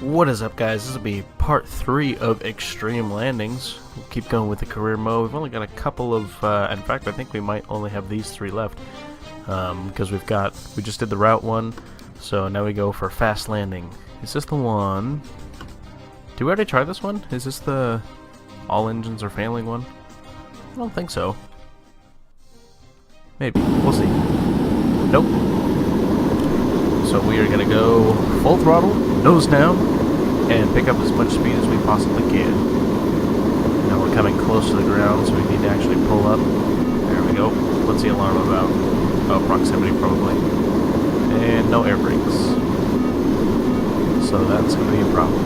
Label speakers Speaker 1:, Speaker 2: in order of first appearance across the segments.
Speaker 1: What is up, guys? This will be part 3 of Extreme Landings. We'll keep going with the career mode. We've only got a couple of, in fact I think we might only have these 3 left. Because we just did the route 1, so now we go for fast landing. Is this the one? Did we already try this one? Is this the all engines are failing one? I don't think so. Maybe. We'll see. Nope. So we are going to go full throttle, nose down, and pick up as much speed as we possibly can. Now we're coming close to the ground, so we need to actually pull up. There we go. What's the alarm about? Oh, proximity probably. And no air brakes. So that's going to be a problem.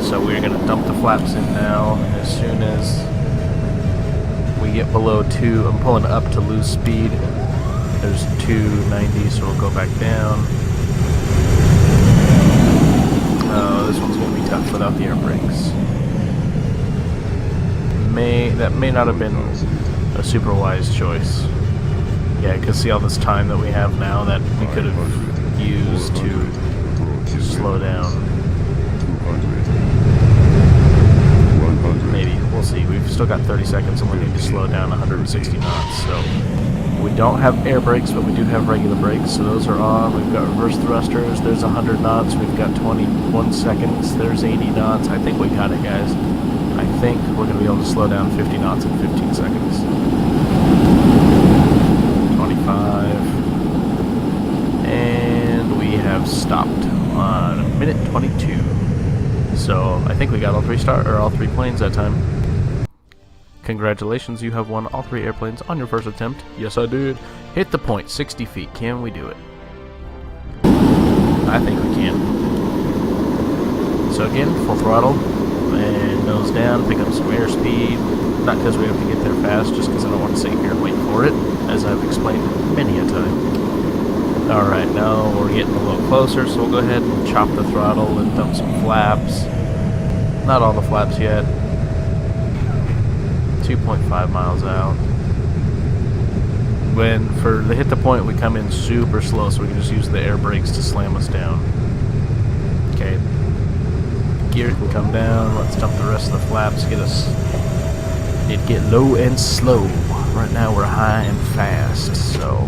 Speaker 1: So we're going to dump the flaps in now. As soon as we get below 2, I'm pulling up to lose speed. There's 290, so we'll go back down. Oh, this one's going to be tough without the air brakes. That may not have been a super wise choice. Yeah, because see all this time that we have now that we could have used to slow down. Maybe. We'll see. We've still got 30 seconds and we need to slow down 160 knots, so... We don't have air brakes, but we do have regular brakes, so those are on. We've got reverse thrusters, there's 100 knots, we've got 21 seconds, there's 80 knots. I think we got it, guys. I think we're going to be able to slow down 50 knots in 15 seconds. 25. And we have stopped on 1:22. So I think we got all 3 planes that time. Congratulations, you have won all 3 airplanes on your first attempt. Yes, I did. Hit the point, 60 feet. Can we do it? I think we can. So again, full throttle, and nose down, pick up some airspeed. Not because we have to get there fast, just because I don't want to sit here and wait for it, as I've explained many a time. Alright, now we're getting a little closer, so we'll go ahead and chop the throttle and dump some flaps. Not all the flaps yet. 2.5 miles out. When for the hit the point, we come in super slow, so we can just use the air brakes to slam us down. Okay, gear can come down. Let's dump the rest of the flaps. Need to get low and slow. Right now we're high and fast, so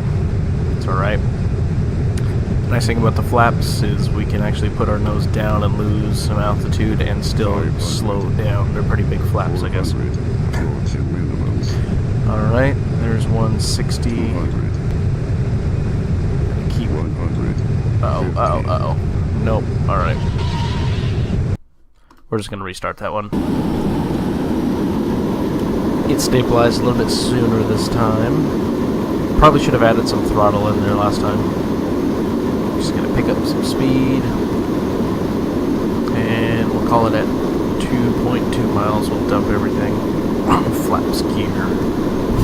Speaker 1: it's all right. The nice thing about the flaps is we can actually put our nose down and lose some altitude and still slow down. They're pretty big flaps, I guess. Alright, there's 160. Keep. Uh-oh. Nope. Alright. We're just gonna restart that one. Get stabilized a little bit sooner this time. Probably should have added some throttle in there last time. Just gonna pick up some speed. And we'll call it at 2.2 miles. We'll dump everything. Flaps, gear,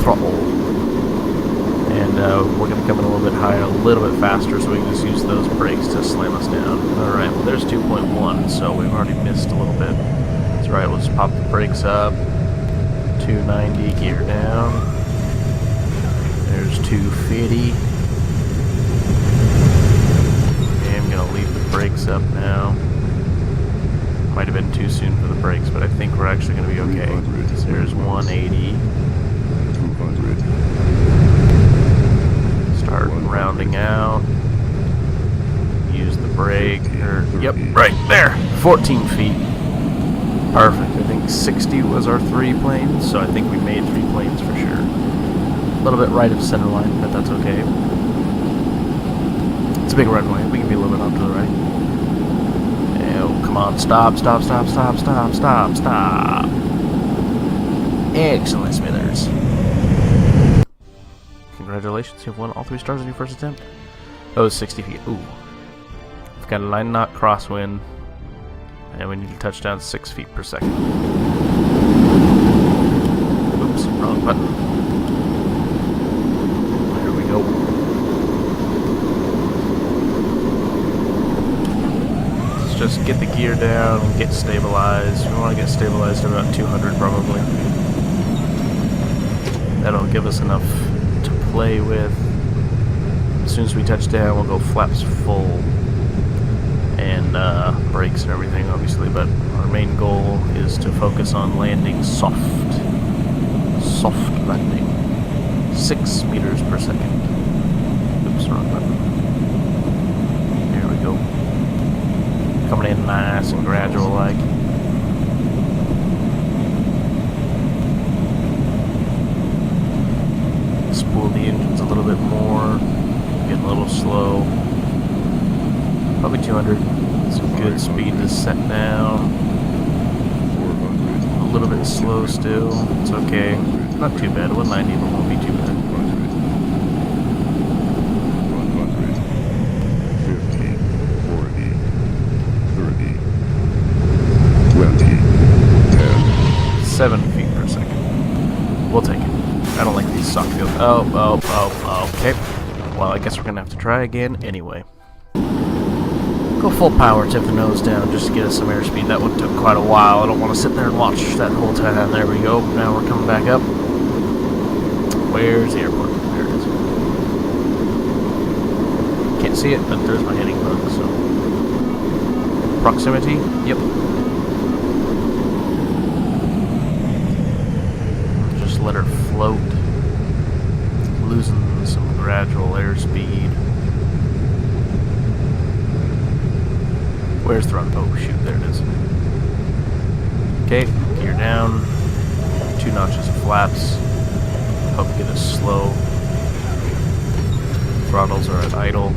Speaker 1: throttle, and we're going to come in a little bit higher, a little bit faster, so we can just use those brakes to slam us down. Alright, well there's 2.1, so we've already missed a little bit. That's right, we'll just pop the brakes up, 290, gear down, there's 250, and I'm going to leave the brakes up now. Might have been too soon for the brakes, but I think we're actually going to be okay. So there's 180. 200. Start rounding out. Use the brake. Yep, right there. 14 feet. Perfect. I think 60 was our 3 planes, so I think we made 3 planes for sure. A little bit right of center line, but that's okay. It's a big runway. We can be a little bit off to the right. Come on, stop. Excellent, Smithers. Congratulations, you've won all 3 stars on your first attempt. Oh, 60 feet. Ooh. We've got a 9-knot crosswind, and we need to touch down 6 feet per second. Oops, wrong button. There we go. Just get the gear down, get stabilized. We want to get stabilized at about 200 probably. That'll give us enough to play with. As soon as we touch down, we'll go flaps full. and brakes and everything, obviously, but our main goal is to focus on landing soft. Soft landing. 6 meters per second. Oops, wrong button. There we go. Coming in nice and gradual like. Spool the engines a little bit more. Getting a little slow. Probably 200. Some good speed to set down. A little bit slow still. It's okay. Not too bad. 190, but won't be too bad.
Speaker 2: 150, 40, 30, 20, 10.
Speaker 1: 7 feet per second. We'll take it. I don't like these sock fields. Oh, okay. Well, I guess we're gonna have to try again anyway. Go full power, tip the nose down just to get us some airspeed. That one took quite a while. I don't want to sit there and watch that whole time. There we go. Now we're coming back up. Where's the airport? There it is. Can't see it, but there's my heading bug, so. Proximity? Yep. Just let her float. Losing some gradual airspeed. Where's the run? Oh, shoot, there it is. Okay, gear down. 2 notches of flaps. Help get us slow. Throttles are at idle.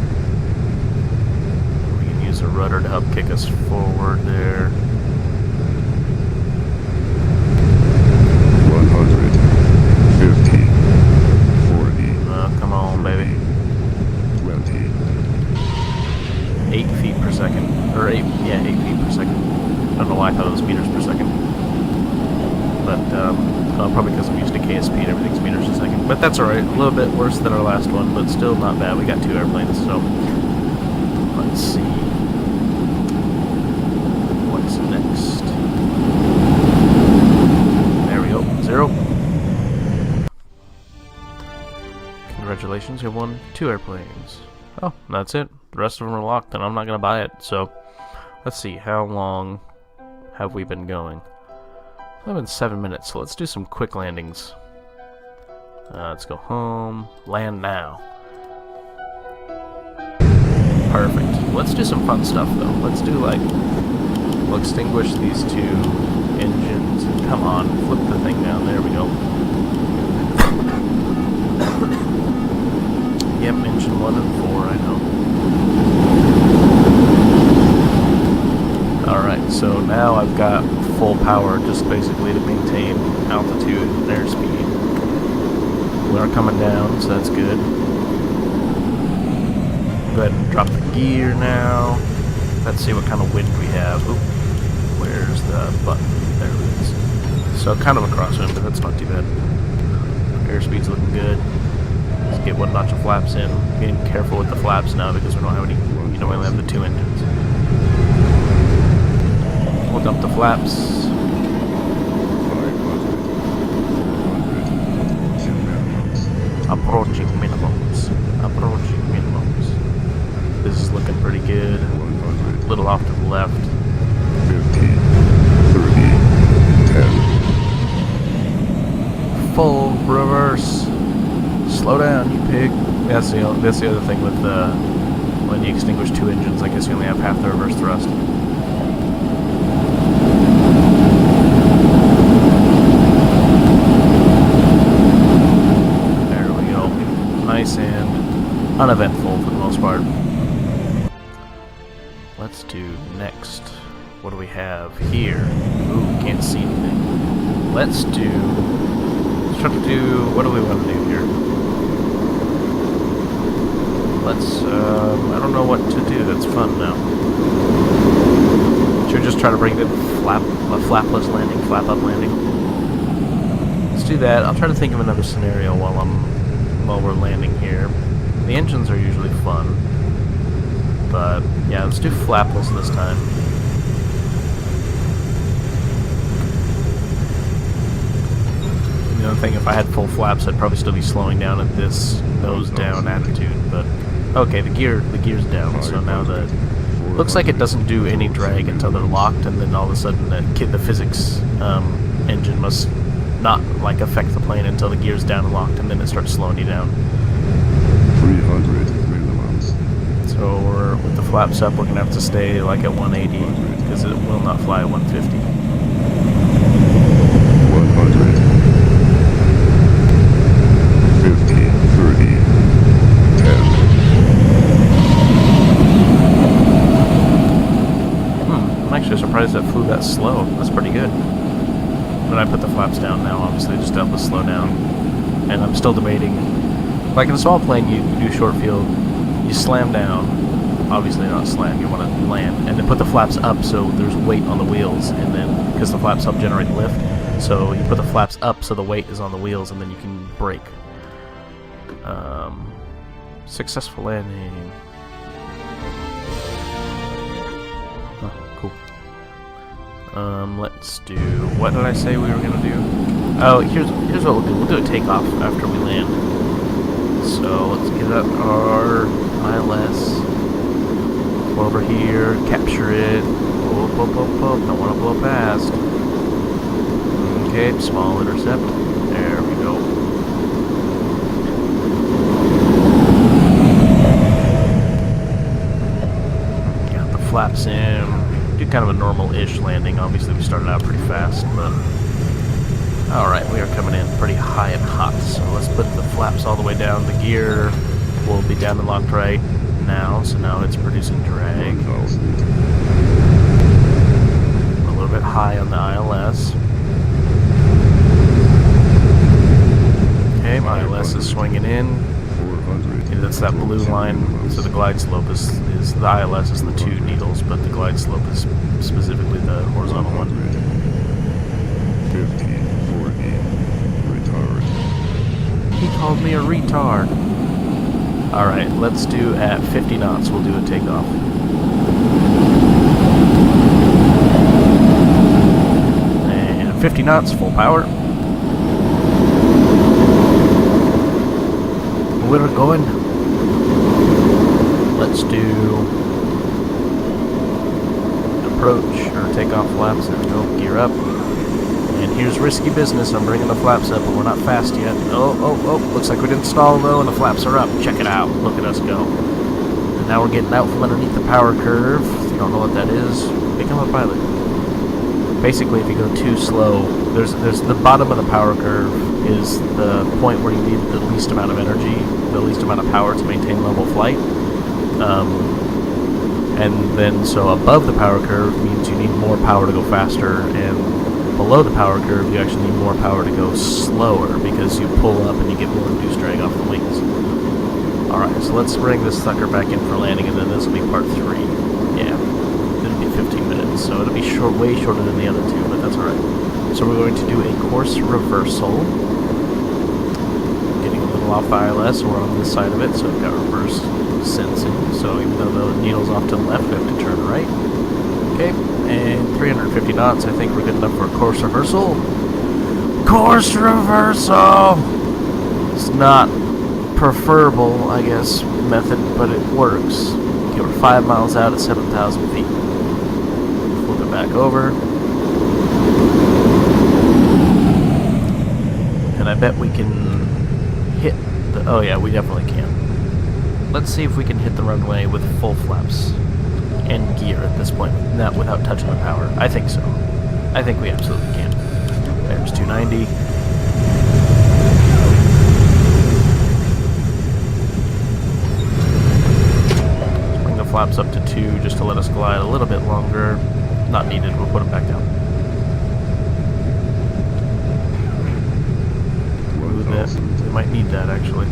Speaker 1: We can use a rudder to help kick us forward there.
Speaker 2: 150, 40.
Speaker 1: Oh, come on, baby.
Speaker 2: 20.
Speaker 1: 8 feet per second. Or 8 feet per second. I don't know why I thought it was meters per second. But, probably because I'm used to KSP and everything's meters per second. But that's alright. A little bit worse than our last one, but still not bad. We got 2 airplanes, so let's see. What's next? There we go. 0. Congratulations, you have won 2 airplanes. Oh, that's it. The rest of them are locked, and I'm not going to buy it. So, let's see. How long have we been going? It's been 7 minutes, so let's do some quick landings. Let's go home. Land now. Perfect. Let's do some fun stuff, though. Let's do, like, we'll extinguish these 2 engines. Come on, flip the thing down. There we go. Yep, engine 1 and 4, I know. Alright, so now I've got full power just basically to maintain altitude and airspeed. We are coming down, so that's good. Go ahead and drop the gear now. Let's see what kind of wind we have. Oop, where's the button? There it is. So kind of a crosswind, but that's not too bad. Airspeed's looking good. Let's get 1 notch of flaps in. Being careful with the flaps now because we don't have any. You know, we only have the 2 engines. We'll dump the flaps. Approaching minimums. Approaching minimums. This is looking pretty good. A little off to the left.
Speaker 2: 15, 30, 10.
Speaker 1: Full reverse. Slow down, you pig. That's the other thing with when you extinguish 2 engines. I guess you only have half the reverse thrust. Nice and uneventful for the most part. Let's do next. What do we have here? Ooh, can't see anything. Let's try to do, what do we want to do here? Let's, I don't know what to do that's fun now. Should we just try to bring the flapless landing, flap up landing? Let's do that. I'll try to think of another scenario while we're landing here. The engines are usually fun, but yeah, let's do flapless this time. The other thing, if I had full flaps, I'd probably still be slowing down at this nose down attitude, but okay, the gear's down, so now the Looks like it doesn't do any drag until they're locked, and then all of a sudden the physics engine must not like affect the plane until the gear's down and locked, and then it starts slowing you down.
Speaker 2: 300 minimums.
Speaker 1: So with the flaps up, we're gonna have to stay like at 180 because it will not fly at 150.
Speaker 2: 100. 50, 30, 10.
Speaker 1: I'm actually surprised that flew that slow. That's pretty good. When I put the flaps down now, obviously just to help us slow down. And I'm still debating. Like in a small plane, you do short field, you slam down. Obviously not slam, you want to land. And then put the flaps up so there's weight on the wheels. And then, because the flaps help generate lift, so you put the flaps up so the weight is on the wheels and then you can brake. Successful landing. Oh, cool. Let's do. What did I say we were gonna do? Oh, here's what we'll do. We'll do a takeoff after we land. So let's get up our ILS. Go over here, capture it. Pull, don't want to blow past. Okay, small intercept. There we go. Got the flaps in. Do kind of a normal-ish landing. Obviously, we started out pretty fast, but alright, we are coming in pretty high and hot. So let's put the flaps all the way down. The gear will be down and locked right now, so now it's producing drag.
Speaker 2: 1,000.
Speaker 1: A little bit high on the ILS. Okay, my ILS is swinging in.
Speaker 2: 400.
Speaker 1: Okay, that's that blue line. So the glide slope is the ILS is the 2 needles, but the glide slope is specifically the horizontal one.
Speaker 2: 50, 40, retard.
Speaker 1: He called me a retard. Alright, let's do at 50 knots, we'll do a takeoff. And 50 knots, full power. We're going. Let's do approach or takeoff flaps. There we go. Gear up. And here's risky business. I'm bringing the flaps up, but we're not fast yet. Oh. Looks like we didn't stall though, and the flaps are up. Check it out. Look at us go. And now we're getting out from underneath the power curve. If you don't know what that is, become a pilot. Basically, if you go too slow, there's the bottom of the power curve is the point where you need the least amount of energy, the least amount of power to maintain level flight. And then so above the power curve means you need more power to go faster, and below the power curve you actually need more power to go slower because you pull up and you get more induced drag off the wings. Alright, so let's bring this sucker back in for landing, and then this will be part 3. Yeah, it'll be 15 minutes, so it'll be short, way shorter than the other 2, but that's alright. So we're going to do a course reversal. Getting a little off the ILS, we're on this side of it, so we've got reverse sensing. So even though the needle's off to the left, we have to turn right. Okay, and 350 knots, I think we're good enough for a course reversal. Course reversal! It's not preferable, I guess, method, but it works. Okay, we're 5 miles out at 7,000 feet. Flip it back over. And I bet we can hit the... Oh yeah, we definitely can. Let's see if we can hit the runway with full flaps and gear at this point, not without touching the power. I think so. I think we absolutely can. There's 290. Let's bring the flaps up to 2 just to let us glide a little bit longer. Not needed, we'll put them back down. Move that. We might need that actually.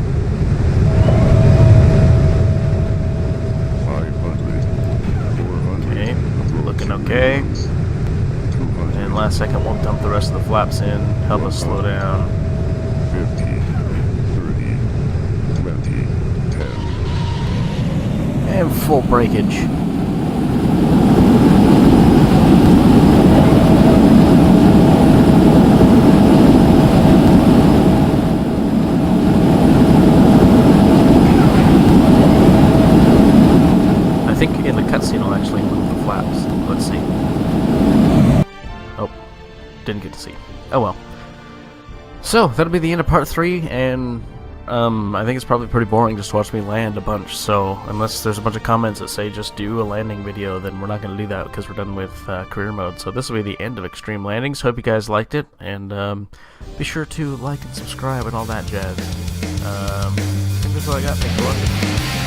Speaker 2: 500, 400.
Speaker 1: Okay, looking okay. And last second we'll dump the rest of the flaps in, help us slow down.
Speaker 2: 50, 30, 20, 10.
Speaker 1: And full breakage. I think in the cutscene it'll actually move the flaps. Let's see. Oh, didn't get to see. Oh well. So, that'll be the end of part 3, and I think it's probably pretty boring just to watch me land a bunch, so unless there's a bunch of comments that say just do a landing video, then we're not going to do that because we're done with career mode. So this will be the end of Extreme Landings. Hope you guys liked it, and be sure to like and subscribe and all that jazz. I think that's all I got. Thanks for watching.